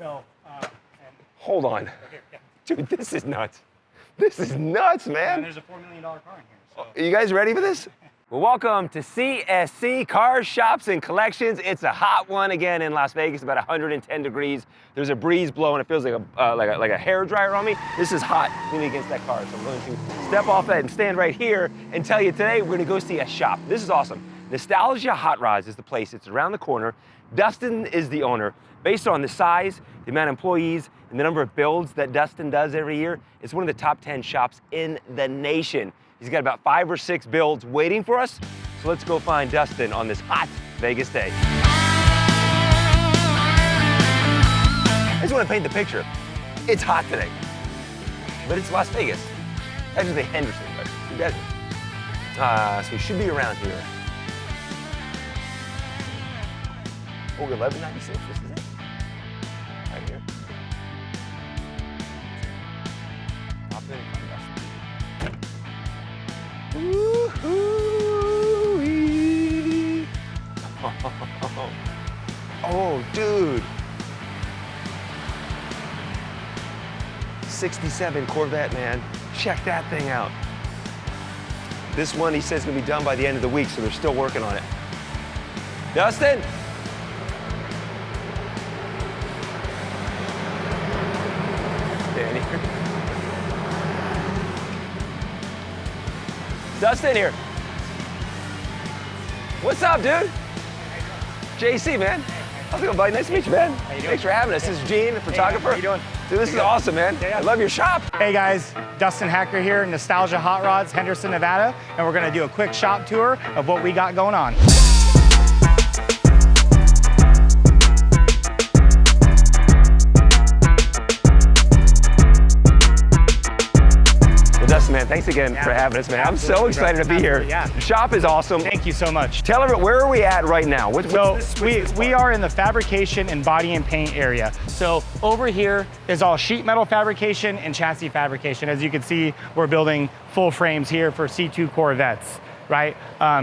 So, Hold on. Dude, this is nuts. This is nuts, man. and there's a $4 million car in here. So. Are you guys ready for this? Well, welcome to CSC Cars, Shops, and Collections. It's a hot one again in Las Vegas, about 110 degrees. There's a breeze blowing. It feels like a hair dryer on me. This is hot leaning against that car, so I'm going to step off that and stand right here and tell you today we're going to go see a shop. This is awesome. Nostalgia Hot Rods is the place. It's around the corner. Dustin is the owner. Based on the size, the amount of employees, and the number of builds that Dustin does every year, it's one of the top 10 shops in the nation. He's got about 5 or 6 builds waiting for us. So let's go find Dustin on this hot Vegas day. I just want to paint the picture. It's hot today, but it's Las Vegas. Actually Henderson, but who doesn't? So we should be around here. Oh, 1196, this is it. Right here. Pop in and find Dustin. Woo-hoo-wee. Oh, dude. 67 Corvette, man. Check that thing out. This one, he says, is gonna be done by the end of the week, so they're still working on it. Dustin? Danny. Dustin here. What's up, dude? JC, man. How's it going, buddy? Nice to meet you, man. How you doing? Thanks for having us. This is Gene, the photographer. How you doing? Dude, this is awesome, man. Yeah. I love your shop. Hey guys, Dustin Hacker here, Nostalgia Hot Rods, Henderson, Nevada, and we're gonna do a quick shop tour of what we got going on. Dustin, man, thanks again for having us, man. I'm so excited to be here. Yeah. The shop is awesome. Thank you so much. Tell everyone, where are we at right now? We are in the fabrication and body and paint area. So over here is all sheet metal fabrication and chassis fabrication. As you can see, we're building full frames here for C2 Corvettes, right?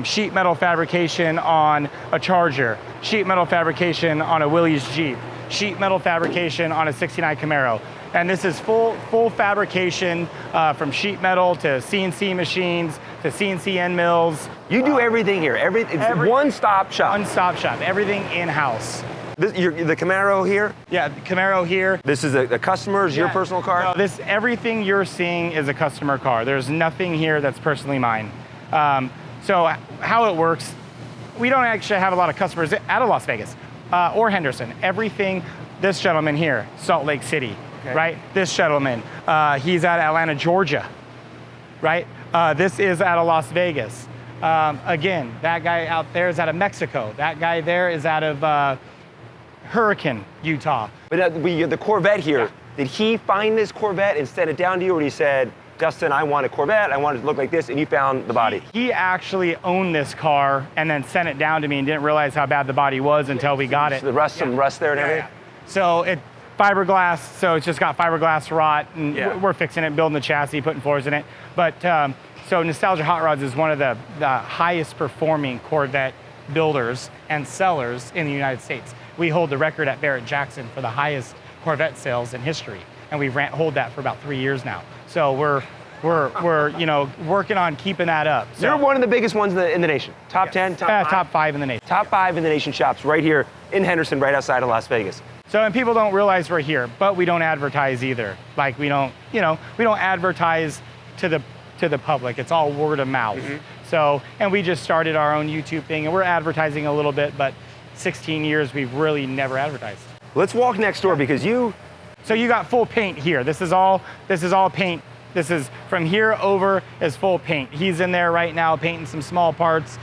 Sheet metal fabrication on a Charger, sheet metal fabrication on a Willys Jeep, sheet metal fabrication on a 69 Camaro. And this is full fabrication from sheet metal to CNC machines to CNC end mills. You do everything here. It's one-stop shop. One-stop shop, everything in-house. The Camaro here? Yeah, the Camaro here. This is a customer's, your personal car? No, everything you're seeing is a customer car. There's nothing here that's personally mine. So how it works, we don't actually have a lot of customers out of Las Vegas or Henderson. Everything, this gentleman here, Salt Lake City. Okay. Right? This gentleman, he's out of Atlanta, Georgia, right? This is out of Las Vegas. Again, that guy out there is out of Mexico. That guy there is out of Hurricane, Utah. But the Corvette here, did he find this Corvette and send it down to you, or he said, Dustin, I want a Corvette, I want it to look like this, and you found the body? He actually owned this car and then sent it down to me and didn't realize how bad the body was until we got it. The rust, some rust there and everything? So fiberglass, so it's just got fiberglass rot, and we're fixing it, building the chassis, putting floors in it. But so Nostalgia Hot Rods is one of the highest performing Corvette builders and sellers in the United States. We hold the record at Barrett-Jackson for the highest Corvette sales in history, and we've hold that for about 3 years now. So we're working on keeping that up. So, you're one of the biggest ones in the nation. Top 10, top 5 in the nation. Top 5 in the nation shops right here in Henderson, right outside of Las Vegas. So, and people don't realize we're here, but we don't advertise either. Like we don't advertise to the public. It's all word of mouth. Mm-hmm. So, and we just started our own YouTube thing, and we're advertising a little bit, but 16 years we've really never advertised. Let's walk next door because So you got full paint here. This is all paint. This is from here over is full paint. He's in there right now painting some small parts.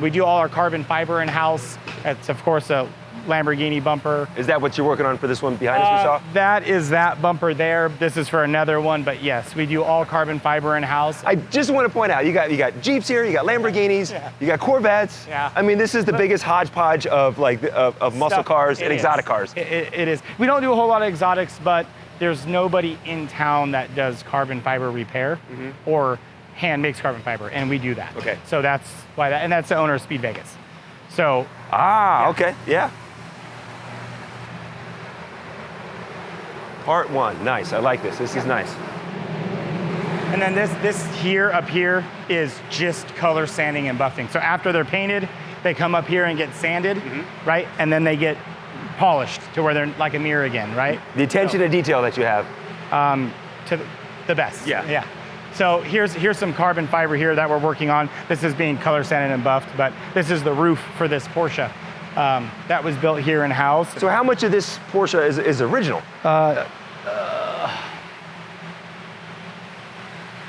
We do all our carbon fiber in-house. It's of course a Lamborghini bumper. Is that what you're working on for this one behind us we saw? That is that bumper there. This is for another one, but yes, we do all carbon fiber in-house. I just want to point out, you got Jeeps here, you got Lamborghinis, you got Corvettes. Yeah. I mean, this is the biggest hodgepodge of muscle cars and exotic cars. It is. We don't do a whole lot of exotics, but there's nobody in town that does carbon fiber repair or hand makes carbon fiber, and we do that. Okay. So that's why and that's the owner of Speed Vegas. So. Okay, yeah. Part 1, nice. I like this. This is nice. And then this here, up here, is just color sanding and buffing. So after they're painted, they come up here and get sanded, right? And then they get polished to where they're like a mirror again, right? The attention to detail that you have. To the best. Yeah. Yeah. So here's some carbon fiber here that we're working on. This is being color sanded and buffed, but this is the roof for this Porsche. That was built here in-house. So how much of this Porsche is original?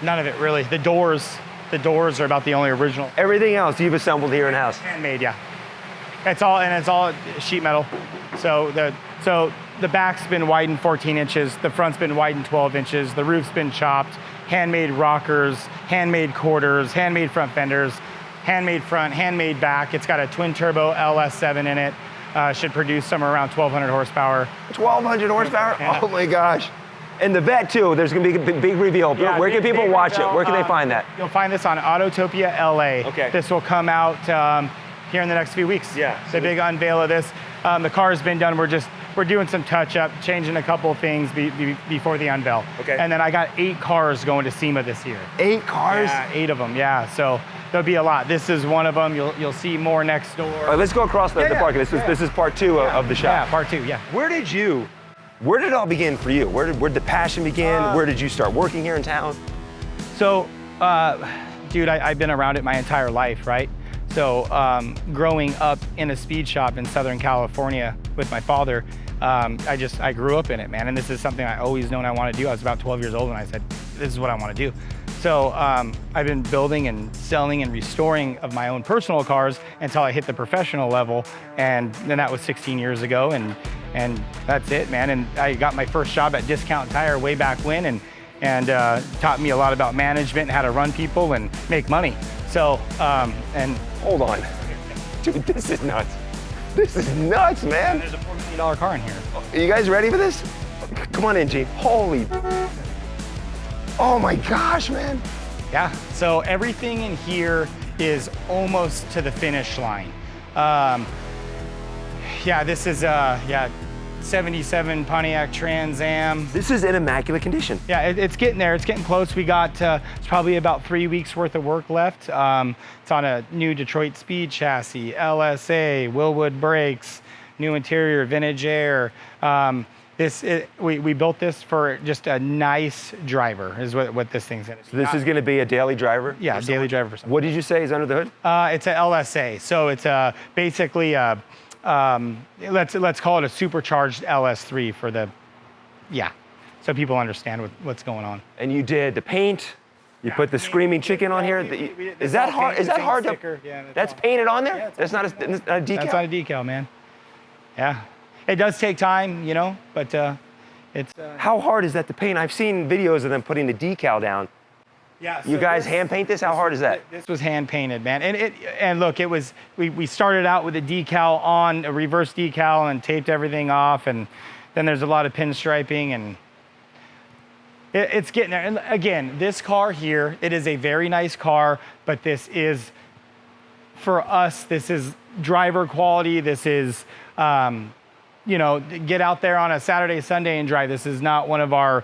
None of it really. The doors are about the only original. Everything else you've assembled here in-house? Handmade, yeah. It's all sheet metal. So the back's been widened 14 inches, the front's been widened 12 inches, the roof's been chopped, handmade rockers, handmade quarters, handmade front fenders, handmade front, handmade back. It's got a twin turbo LS7 in it. Should produce somewhere around 1,200 horsepower. 1,200 horsepower? Yeah. Oh my gosh. And the Vet too, there's gonna be a big reveal. Yeah, where can people watch it? Where can they find that? You'll find this on Autotopia LA. Okay. This will come out here in the next few weeks. Yeah. The big unveil of this. The car's been done. We're doing some touch up, changing a couple of things before the unveil. Okay. And then I got 8 cars going to SEMA this year. 8 cars? Yeah, 8 of them, yeah. So there'll be a lot. This is one of them. You'll see more next door. All right, let's go across the parking. This is part 2 of the shop. Yeah, part 2, yeah. Where did it all begin for you? Where did the passion begin? Where did you start working here in town? So, dude, I've been around it my entire life, right? So, growing up in a speed shop in Southern California with my father, I grew up in it, man. And this is something I always known I want to do. I was about 12 years old and I said, this is what I want to do. So I've been building and selling and restoring of my own personal cars until I hit the professional level. And then that was 16 years ago. And that's it, man. And I got my first job at Discount Tire way back when and taught me a lot about management and how to run people and make money. So, and hold on. Dude, this is nuts. This is nuts, man. there's a $4 million car in here. Are you guys ready for this? Come on in, G. Holy. Oh my gosh, man. Yeah, so everything in here is almost to the finish line. Yeah, this is 77 Pontiac Trans Am. This is in immaculate condition. Yeah, it's getting there. It's getting close. We got it's probably about 3 weeks worth of work left. It's on a new Detroit Speed chassis, LSA, Willwood brakes, new interior, vintage air. We built this for just a nice driver, is what this thing's in. So this is going to be a daily driver? Yeah, daily driver for someone. What did you say is under the hood? It's a LSA, so it's basically let's call it a supercharged LS3 for the, so people understand what's going on. And you did the paint. You put the screaming chicken on here. Is that hard? Is that hard to? Yeah, that's painted on there. Yeah, that's not a decal. That's not a decal, man. Yeah, it does take time, but it's. How hard is that to paint? I've seen videos of them putting the decal down. Yeah. So you guys hand paint this? How hard is that? This was hand painted, man. And look, it was we started out with a decal on, a reverse decal, and taped everything off, and then there's a lot of pinstriping, and it's getting there. And again, this car here, it is a very nice car, but this is, for us, this is driver quality. This is, get out there on a Saturday, Sunday and drive. This is not one of our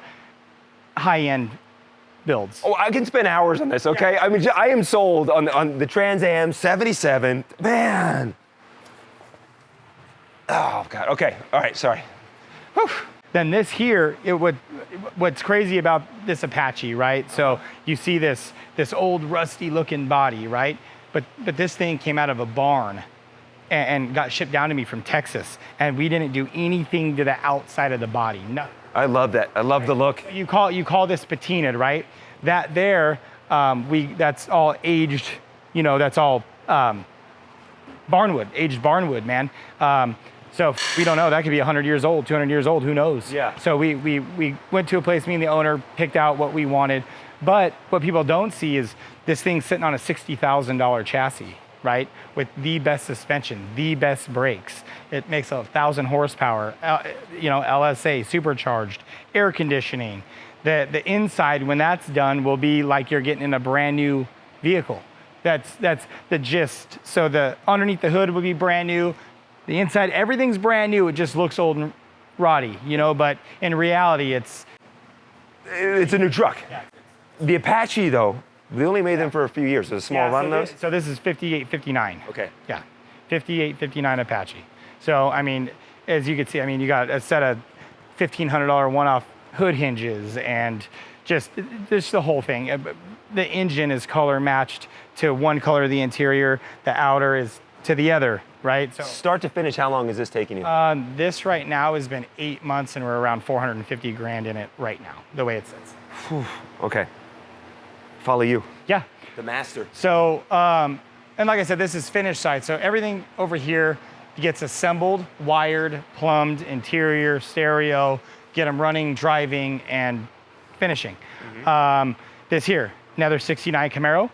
high-end builds. Oh, I can spend hours on this, okay? Yeah. I mean, I am sold on the Trans Am 77. Man. Oh, God. Okay. All right. Sorry. Whew. Then this here, what's crazy about this Apache, right? So you see this old rusty looking body, right? But this thing came out of a barn and got shipped down to me from Texas. And we didn't do anything to the outside of the body. No. I love that. I love the look. You call this patinaed, right? That there, that's all aged, that's all barnwood, aged barnwood, man. So we don't know, that could be 100 years old, 200 years old, who knows? Yeah. So we went to a place, me and the owner picked out what we wanted. But what people don't see is this thing's sitting on a $60,000 chassis, right? With the best suspension, the best brakes. It makes 1,000 horsepower, LSA, supercharged, air conditioning. The inside, when that's done, will be like you're getting in a brand new vehicle. That's the gist. So the underneath the hood will be brand new. The inside, everything's brand new. It just looks old and Roddy, you know, but in reality, it's a new truck. Yeah. The Apache, though, they only made them for a few years. There's a small run on those? So this is 58, 59. Okay. Yeah, 58, 59 Apache. So, I mean, as you can see, I mean, you got a set of $1,500 one-off hood hinges and just the whole thing. The engine is color matched to one color of the interior. The outer is to the other, right? So start to finish, how long is this taking you? This right now has been 8 months and we're around 450 grand in it right now, the way it sits. Whew. Okay. Follow you. Yeah. The master. So, and like I said, this is finished side. So everything over here gets assembled, wired, plumbed, interior, stereo, get them running, driving, and finishing. This here, another 69 Camaro.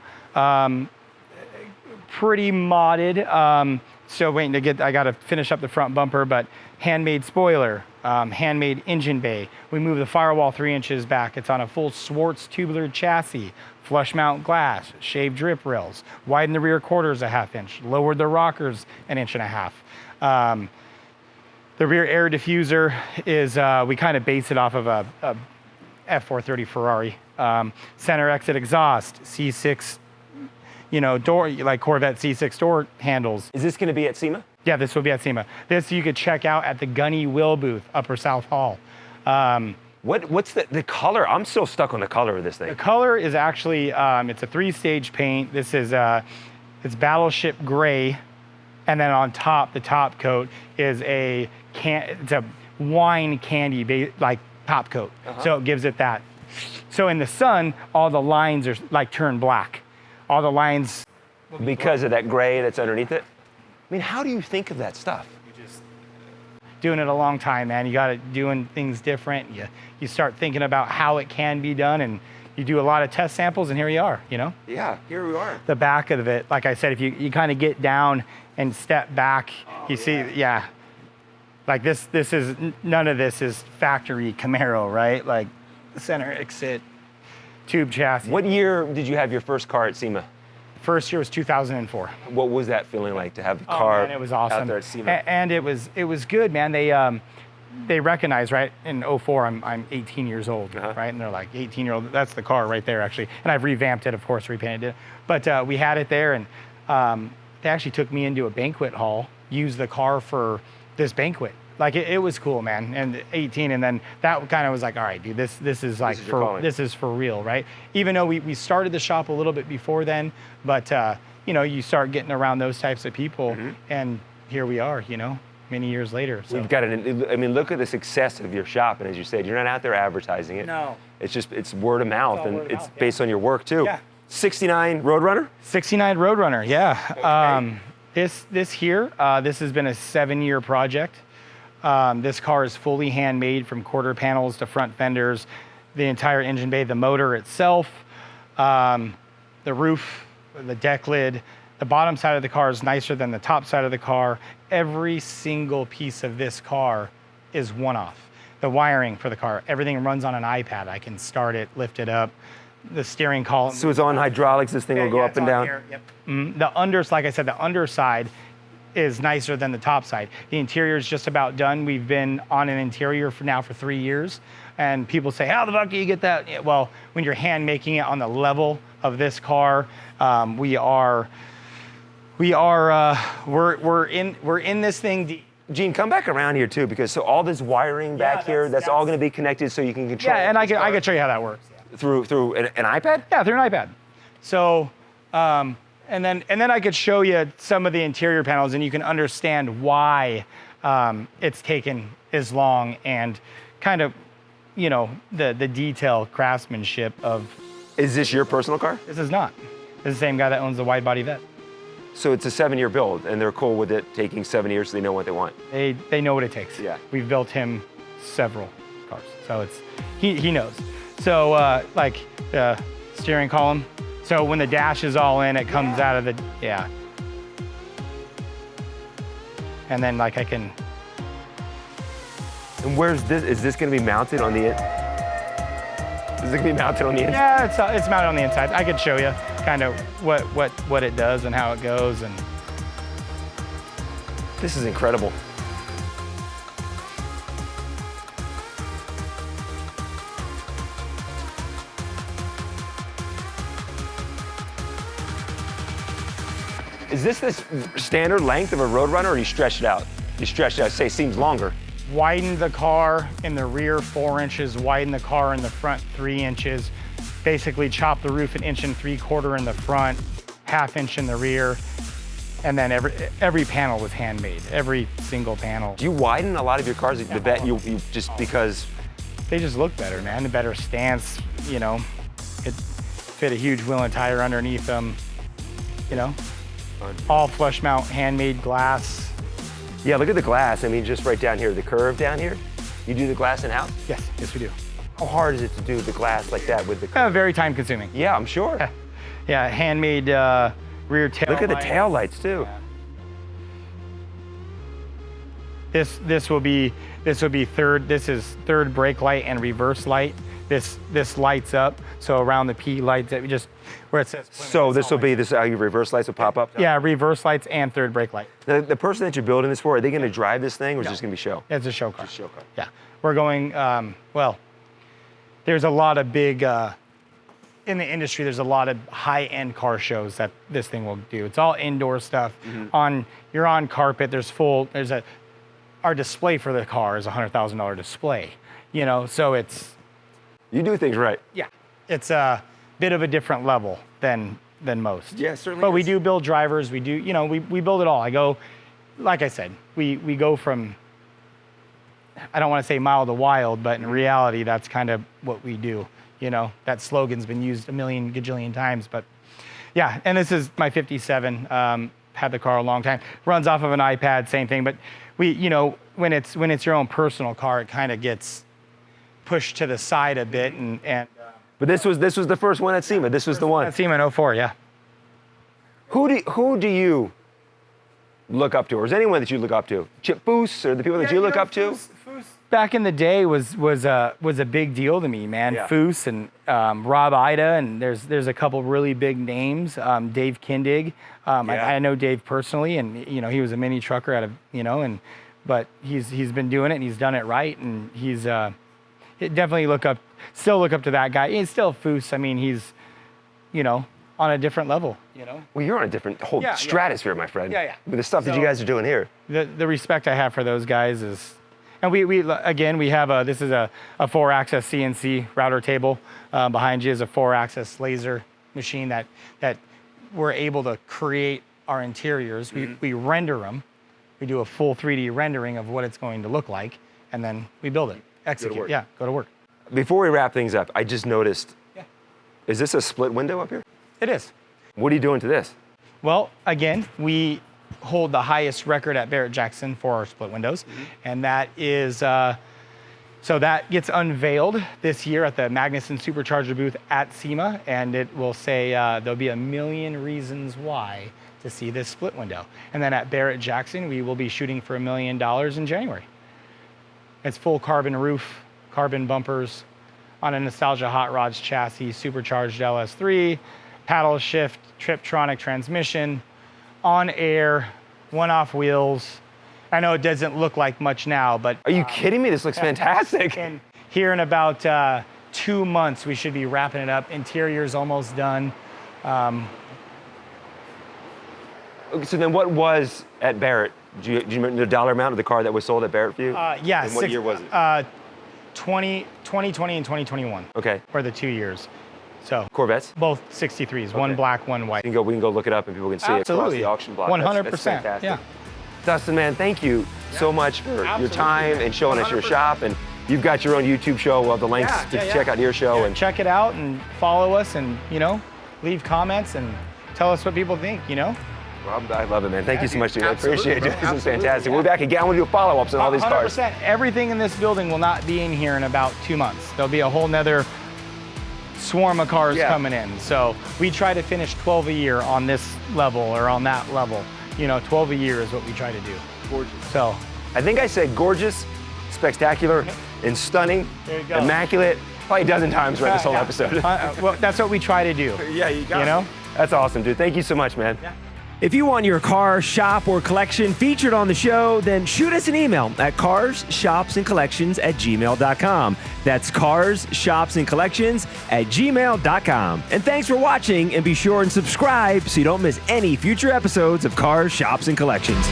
Pretty modded. So waiting to get, I gotta finish up the front bumper, but handmade spoiler, handmade engine bay. We moved the firewall 3 inches back. It's on a full Swartz tubular chassis, flush mount glass, shaved drip rails, widened the rear quarters a 1/2 inch, lowered the rockers 1.5 inches. The rear air diffuser is, we kind of base it off of a F430 Ferrari. Center exit exhaust, C6, you know, door, like Corvette C6 door handles. Is this going to be at SEMA? Yeah, this will be at SEMA. This you could check out at the Gunny Wheel booth, Upper South Hall. What's the color? I'm still stuck on the color of this thing. The color is actually, it's a 3-stage paint. This is, it's Battleship Gray. And then on top, the top coat is it's a wine candy, like top coat. So it gives it that. So in the sun, all the lines are like turn black. All the lines. Because of that gray that's underneath it? I mean, how do you think of that stuff? You're just doing it a long time, man. You got it doing things different. You start thinking about how it can be done, and you do a lot of test samples, and here you are, you know? Yeah, here we are. The back of it, like I said, if you kind of get down and step back, you see, yeah. Like this is, none of this is factory Camaro, right? Like center exit, tube chassis. What year did you have your first car at SEMA? First year was 2004. What was that feeling like to have the car man, it was awesome. out there at SEMA? And it was good, man. They recognize, right? In 04, I'm 18 years old, right? And they're like, 18-year-old, that's the car right there, actually. And I've revamped it, of course, repainted it. But we had it there, and they actually took me into a banquet hall, used the car for this banquet. Like it was cool, man. And 18, and then that kind of was like, all right, dude, this is like this is for real, right? Even though we started the shop a little bit before then, but you know, you start getting around those types of people, and here we are, you know, many years later. So we've got I mean, look at the success of your shop, and as you said, you're not out there advertising it. No. It's word of mouth, and it's based on your work too. Yeah. 69 Roadrunner? 69 Roadrunner, yeah. Okay. This here, this has been a 7-year project. This car is fully handmade from quarter panels to front fenders, the entire engine bay, the motor itself, the roof, the deck lid. The bottom side of the car is nicer than the top side of the car. Every single piece of this car is one-off. The wiring for the car, everything runs on an iPad. I can start it, lift it up. The steering column. So it's on hydraulics, this thing will go up and down? Here, yep. Like I said, the underside is nicer than the top side. The interior is just about done. We've been on an interior for 3 years, and people say, how the fuck do you get that? Yeah, well, when you're hand making it on the level of this car, we're in this thing deep. Gene, come back around here too, because so all this wiring back here, that's all going to be connected so you can control. Yeah, and I can show you how that works. Through an iPad? Yeah, through an iPad. So, and then I could show you some of the interior panels, and you can understand why it's taken as long, and kind of, you know, the detail craftsmanship of. Is this your personal car? This is not. This is the same guy that owns the Widebody Vet. So it's a 7-year build, and they're cool with it taking 7 years, so they know what they want. They know what it takes. Yeah. We've built him several cars, so it's he knows. So like the steering column. So when the dash is all in, it comes out of the And then like I can. And where's this? Is this going to be mounted on the? Is it going to be mounted on the inside? Yeah, it's mounted on the inside. I could show you kind of what it does and how it goes, and. This is incredible. Is this standard length of a Roadrunner, or you stretch it out? You stretch it out, say, seems longer. Widen the car in the rear 4 inches, widen the car in the front 3 inches, basically chop the roof 1.75 inches in the front, 1/2 inch in the rear, and then every panel was handmade, every single panel. Do you widen a lot of your cars? The bet you just because they just look better, man. The better stance, you know. It fit a huge wheel and tire underneath them, you know. All flush mount, handmade glass. Yeah, look at the glass. I mean, just right down here, the curve down here. You do the glass in-house? Yes, yes we do. How hard is it to do the glass like that with the curve? Very time consuming. Yeah, I'm sure. Yeah, handmade rear tail Look at the lights. tail lights too. Yeah. This will be third. This is third brake light and reverse light. This lights up. So around the P lights, that we just where it says. Plymouth, So this will be how your reverse lights will pop up? Yeah, reverse lights and third brake light. The person that you're building this for, are they going to drive this thing, or is it just going to be show? It's a show car. Just a show car. Yeah, we're going. Well, there's a lot of big in the industry. There's a lot of high-end car shows that this thing will do. It's all indoor stuff. You're on carpet. Our display for the car is a $100,000 display. You know, so it's. You do things right. Yeah, it's a bit of a different level than most. Yeah, certainly. But we do build drivers. We do, you know, we build it all. Like I said, we go from. I don't want to say mild to wild, but in reality, that's kind of what we do. You know, that slogan's been used a million gajillion times, but yeah. And this is my '57. Had the car a long time. Runs off of an iPad, same thing. But you know, when it's your own personal car, it kind of gets pushed to the side a bit, and But this was the first one at SEMA. This was the one. At SEMA in '04, yeah. Who do you look up to, or is anyone that you look up to? Chip Foose, or the people that you look up to? Foose back in the day was a big deal to me, man. Yeah. Foose and Rob Ida, and there's a couple really big names. Dave Kindig, I know Dave personally, and you know he was a mini trucker out of but he's been doing it and he's done it right, and he's definitely still look up to that guy. He's still Foose. I mean, he's on a different level. Well, you're on a different whole stratosphere, my friend. Yeah. With the stuff that you guys are doing here. The respect I have for those guys is, and we have this is a 4-axis CNC router table. Behind you is a 4-axis laser machine that we're able to create our interiors. We render them. We do a full 3D rendering of what it's going to look like, and then we build it, execute. Go to work. Before we wrap things up, I just noticed. Is this a split window up here? It is. What are you doing to this? Well, again, we hold the highest record at Barrett-Jackson for our split windows, and that is, so that gets unveiled this year at the Magnuson Supercharger booth at SEMA, and it will say there'll be 1,000,000 reasons why to see this split window. And then at Barrett-Jackson, we will be shooting for $1 million in January. It's full carbon roof, carbon bumpers on a Nostalgia Hot Rods chassis, supercharged LS3, paddle shift, Triptronic transmission, on air, one-off wheels. I know it doesn't look like much now, but... Are you kidding me? This looks fantastic. And here in about 2 months, we should be wrapping it up. Interior's almost done. Okay, so then what was at Barrett? Do you remember the dollar amount of the car that was sold at Barrett for you? Yeah. And what year was it? 2020 and 2021. Okay. Were the 2 years. So Corvettes? both 63s, one black, one white. We can go look it up and people can see it across the auction block. 100%. That's fantastic. Yeah. Dustin, man, thank you so much for your time and showing us your shop. And you've got your own YouTube show. We'll have the links to check out your show. Yeah, and check it out and follow us and, leave comments and tell us what people think, Well, I love it, man. Thank you so much, dude. I appreciate it. This is fantastic. We'll be back again. We'll do follow-ups on all these cars. 100%. Everything in this building will not be in here in about 2 months. There'll be a whole nother swarm of cars coming in. So we try to finish 12 a year on this level or on that level. 12 a year is what we try to do. Gorgeous. So I think I said gorgeous, spectacular, and stunning, there you go. immaculate, probably a dozen times throughout this whole episode. Well, that's what we try to do. Yeah, you got it. That's awesome, dude. Thank you so much, man. Yeah. If you want your car, shop, or collection featured on the show, then shoot us an email at carsshopsandcollections@gmail.com. That's carsshopsandcollections@gmail.com. And thanks for watching, and be sure and subscribe so you don't miss any future episodes of Cars, Shops, and Collections.